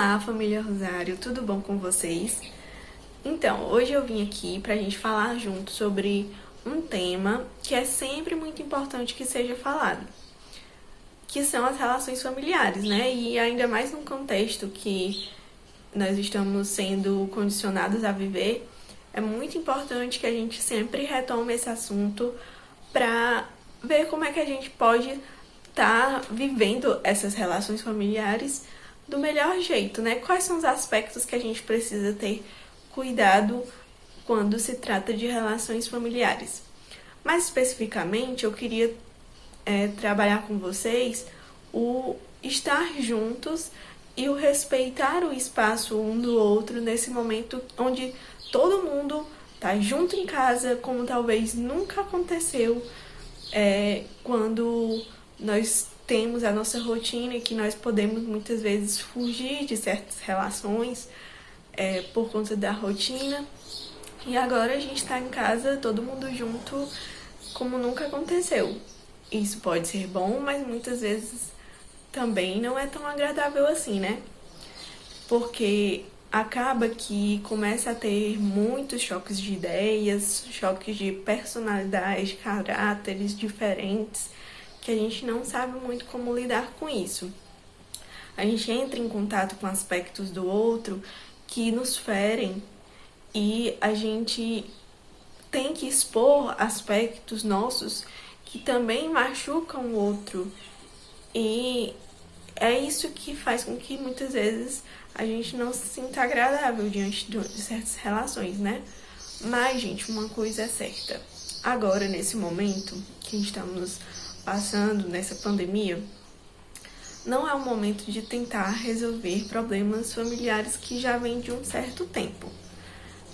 Olá, família Rosário, tudo bom com vocês? Então, hoje eu vim aqui pra gente falar junto sobre um tema que é sempre muito importante que seja falado, que são as relações familiares, né? E ainda mais num contexto que nós estamos sendo condicionados a viver, é muito importante que a gente sempre retome esse assunto pra ver como é que a gente pode estar vivendo essas relações familiares do melhor jeito, né? Quais são os aspectos que a gente precisa ter cuidado quando se trata de relações familiares? Mais especificamente, eu queria trabalhar com vocês o estar juntos e o respeitar o espaço um do outro nesse momento onde todo mundo tá junto em casa, como talvez nunca aconteceu quando nós temos a nossa rotina e que nós podemos muitas vezes fugir de certas relações por conta da rotina. E agora a gente está em casa, todo mundo junto, como nunca aconteceu. Isso pode ser bom, mas muitas vezes também não é tão agradável assim, né? Porque acaba que começa a ter muitos choques de ideias, choques de personalidade, caráteres diferentes, que a gente não sabe muito como lidar com isso. A gente entra em contato com aspectos do outro que nos ferem e a gente tem que expor aspectos nossos que também machucam o outro. E é isso que faz com que muitas vezes a gente não se sinta agradável diante de certas relações, né? Mas, gente, uma coisa é certa. Agora, nesse momento que estamos passando nessa pandemia, não é o momento de tentar resolver problemas familiares que já vêm de um certo tempo.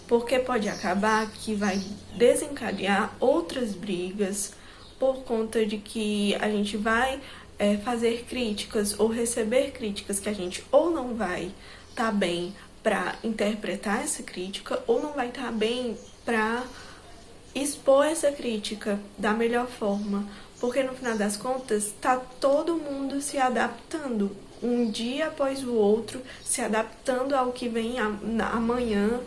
Porque pode acabar que vai desencadear outras brigas por conta de que a gente vai fazer críticas ou receber críticas que a gente ou não vai estar bem para interpretar essa crítica ou não vai estar bem para expor essa crítica da melhor forma, porque no final das contas tá todo mundo se adaptando um dia após o outro, se adaptando ao que vem amanhã,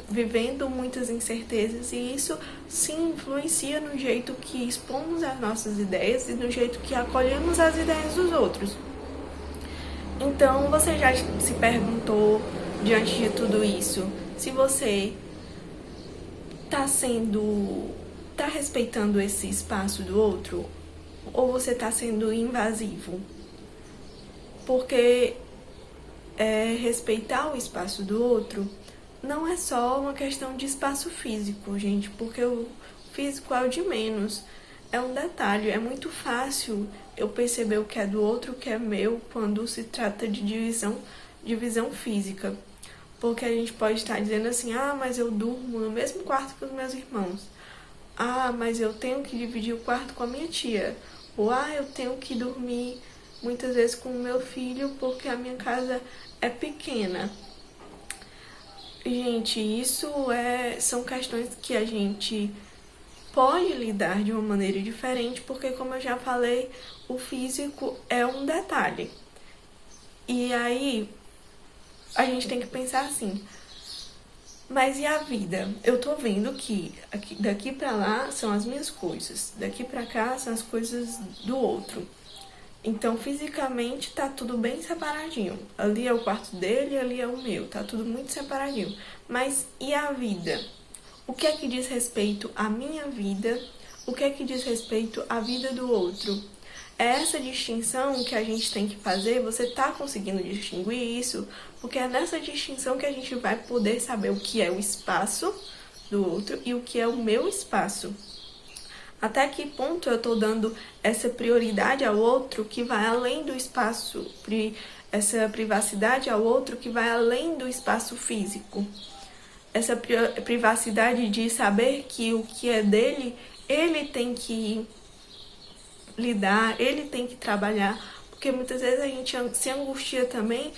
vivendo muitas incertezas, e isso sim influencia no jeito que expomos as nossas ideias e no jeito que acolhemos as ideias dos outros. Então, você já se perguntou, diante de tudo isso, se você tá respeitando esse espaço do outro ou você tá sendo invasivo? Porque respeitar o espaço do outro não é só uma questão de espaço físico, gente, porque o físico é o de menos. É um detalhe, é muito fácil eu perceber o que é do outro, o que é meu, quando se trata de divisão física. Porque a gente pode estar dizendo assim, mas eu durmo no mesmo quarto que os meus irmãos. Mas eu tenho que dividir o quarto com a minha tia. Ou, eu tenho que dormir muitas vezes com o meu filho porque a minha casa é pequena. Gente, isso são questões que a gente pode lidar de uma maneira diferente, porque, como eu já falei, o físico é um detalhe. E aí, a gente tem que pensar assim, mas e a vida? Eu tô vendo que daqui pra lá são as minhas coisas, daqui pra cá são as coisas do outro. Então, fisicamente, tá tudo bem separadinho. Ali é o quarto dele, ali é o meu. Tá tudo muito separadinho. Mas e a vida? O que é que diz respeito à minha vida? O que é que diz respeito à vida do outro? É essa distinção que a gente tem que fazer. Você tá conseguindo distinguir isso? Porque é nessa distinção que a gente vai poder saber o que é o espaço do outro e o que é o meu espaço. Até que ponto eu tô dando essa prioridade ao outro que vai além do espaço, essa privacidade ao outro que vai além do espaço físico. Essa privacidade de saber que o que é dele, ele tem que lidar, ele tem que trabalhar, porque muitas vezes a gente se angustia também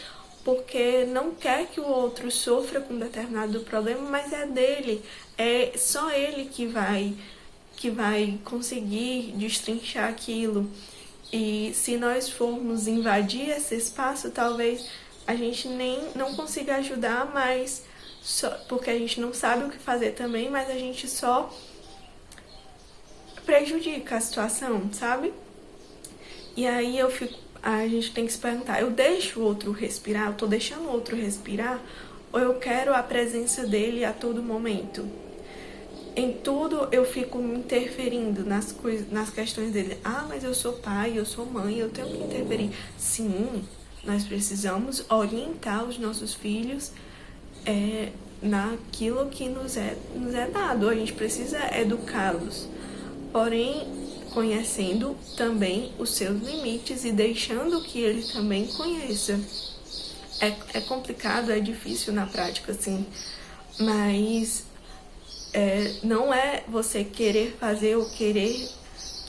porque não quer que o outro sofra com determinado problema, mas é dele, é só ele que vai conseguir destrinchar aquilo. E se nós formos invadir esse espaço, talvez a gente não consiga ajudar, mas porque a gente não sabe o que fazer também, mas a gente só prejudica a situação, sabe? E aí a gente tem que se perguntar, eu deixo o outro respirar, eu tô deixando o outro respirar, ou eu quero a presença dele a todo momento? Em tudo eu fico me interferindo nas questões dele. Ah, mas eu sou pai, eu sou mãe, eu tenho que interferir. Sim, nós precisamos orientar os nossos filhos naquilo que nos é dado. A gente precisa educá-los. Porém, conhecendo também os seus limites e deixando que ele também conheça. É complicado, é difícil na prática, sim, mas não é você querer fazer ou querer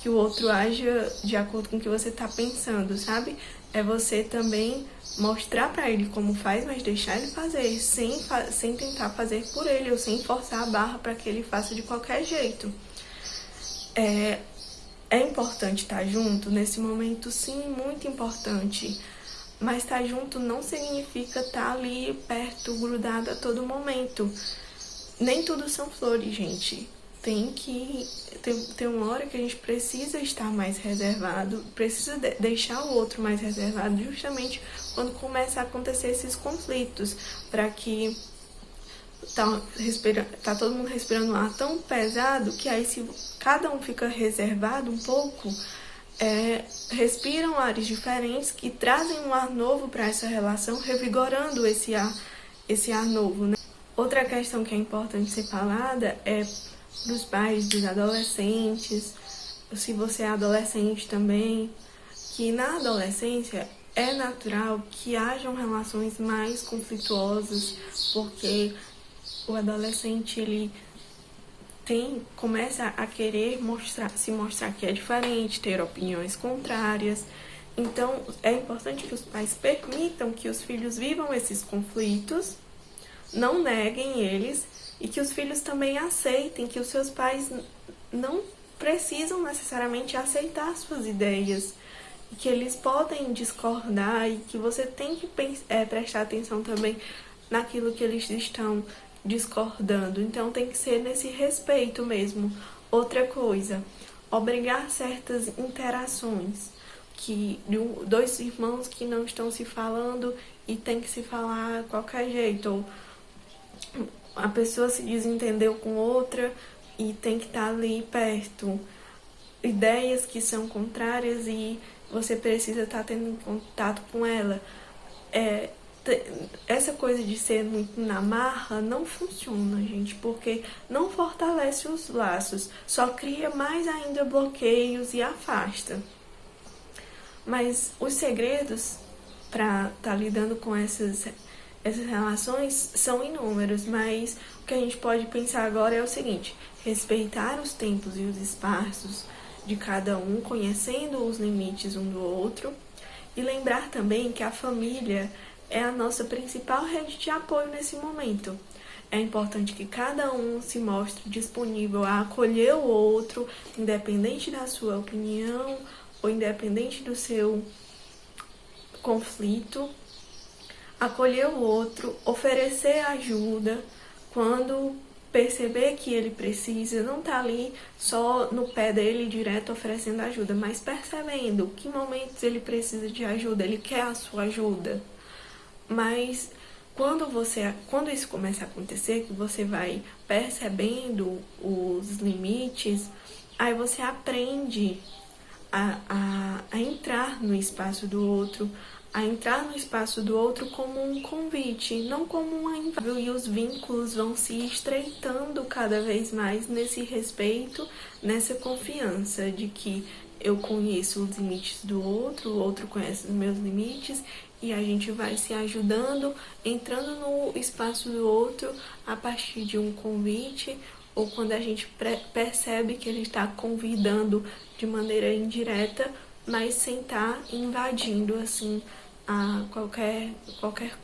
que o outro haja de acordo com o que você está pensando, sabe? É você também mostrar para ele como faz, mas deixar ele fazer, sem tentar fazer por ele ou sem forçar a barra para que ele faça de qualquer jeito. É importante estar junto nesse momento, sim, muito importante. Mas estar junto não significa estar ali perto, grudado a todo momento. Nem tudo são flores, gente. Tem uma hora que a gente precisa estar mais reservado, precisa deixar o outro mais reservado, justamente quando começa a acontecer esses conflitos, para que tá todo mundo respirando um ar tão pesado que aí se cada um fica reservado um pouco, respiram ares diferentes que trazem um ar novo para essa relação, revigorando esse ar novo, né? Outra questão que é importante ser falada é dos pais, dos adolescentes, se você é adolescente também, que na adolescência é natural que hajam relações mais conflituosas, porque o adolescente ele começa a querer se mostrar que é diferente, ter opiniões contrárias. Então, é importante que os pais permitam que os filhos vivam esses conflitos, não neguem eles, e que os filhos também aceitem que os seus pais não precisam necessariamente aceitar suas ideias, e que eles podem discordar, e que você tem que prestar atenção também naquilo que eles estão discordando. Então tem que ser nesse respeito mesmo. Outra coisa, obrigar certas interações, que dois irmãos que não estão se falando e tem que se falar de qualquer jeito, ou a pessoa se desentendeu com outra e tem que estar ali perto, ideias que são contrárias e você precisa estar tendo contato com ela. Essa coisa de ser muito na marra não funciona, gente, porque não fortalece os laços, só cria mais ainda bloqueios e afasta. Mas os segredos para estar lidando com essas relações são inúmeros, mas o que a gente pode pensar agora é o seguinte: respeitar os tempos e os espaços de cada um, conhecendo os limites um do outro, e lembrar também que a família é a nossa principal rede de apoio nesse momento. É importante que cada um se mostre disponível a acolher o outro, independente da sua opinião ou independente do seu conflito. Acolher o outro, oferecer ajuda quando perceber que ele precisa, não tá ali só no pé dele direto oferecendo ajuda, mas percebendo que momentos ele precisa de ajuda, ele quer a sua ajuda. Mas quando isso começa a acontecer, que você vai percebendo os limites, aí você aprende a entrar no espaço do outro, a entrar no espaço do outro como um convite, não como uma invasão. E os vínculos vão se estreitando cada vez mais nesse respeito, nessa confiança de que eu conheço os limites do outro, o outro conhece os meus limites, e a gente vai se ajudando, entrando no espaço do outro a partir de um convite, ou quando a gente percebe que ele está convidando de maneira indireta, mas sem estar invadindo assim a qualquer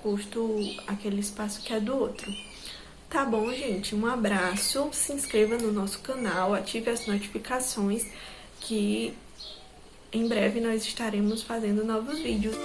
custo aquele espaço que é do outro. Tá bom, gente? Um abraço, se inscreva no nosso canal, ative as notificações, que em breve nós estaremos fazendo novos vídeos.